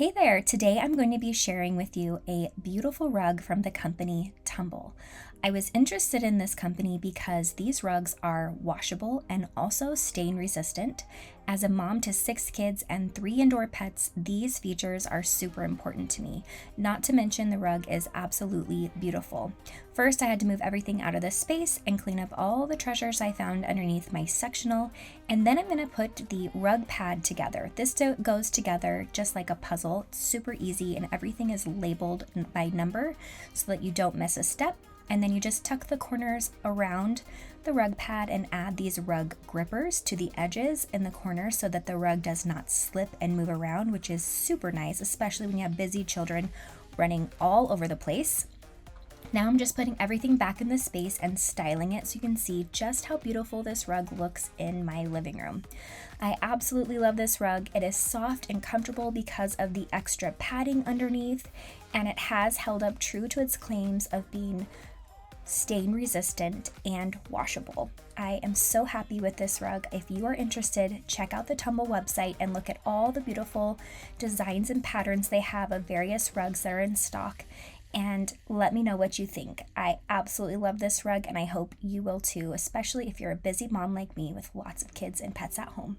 Hey there, today I'm going to be sharing with you a beautiful rug from the company Tumble. I was interested in this company because these rugs are washable and also stain resistant. As a mom to 6 kids and 3 indoor pets, these features are super important to me. Not to mention the rug is absolutely beautiful. First, I had to move everything out of this space and clean up all the treasures I found underneath my sectional, and then I'm going to put the rug pad together. This goes together just like a puzzle. It's super easy and everything is labeled by number so that you don't miss a step. And then you just tuck the corners around the rug pad and add these rug grippers to the edges in the corners so that the rug does not slip and move around, which is super nice, especially when you have busy children running all over the place. Now I'm just putting everything back in the space and styling it so you can see just how beautiful this rug looks in my living room. I absolutely love this rug. It is soft and comfortable because of the extra padding underneath, and it has held up true to its claims of being stain resistant and washable. I am so happy with this rug. If you are interested, check out the Tumble website and look at all the beautiful designs and patterns they have of various rugs that are in stock, and let me know what you think. I absolutely love this rug and I hope you will too, especially if you're a busy mom like me with lots of kids and pets at home.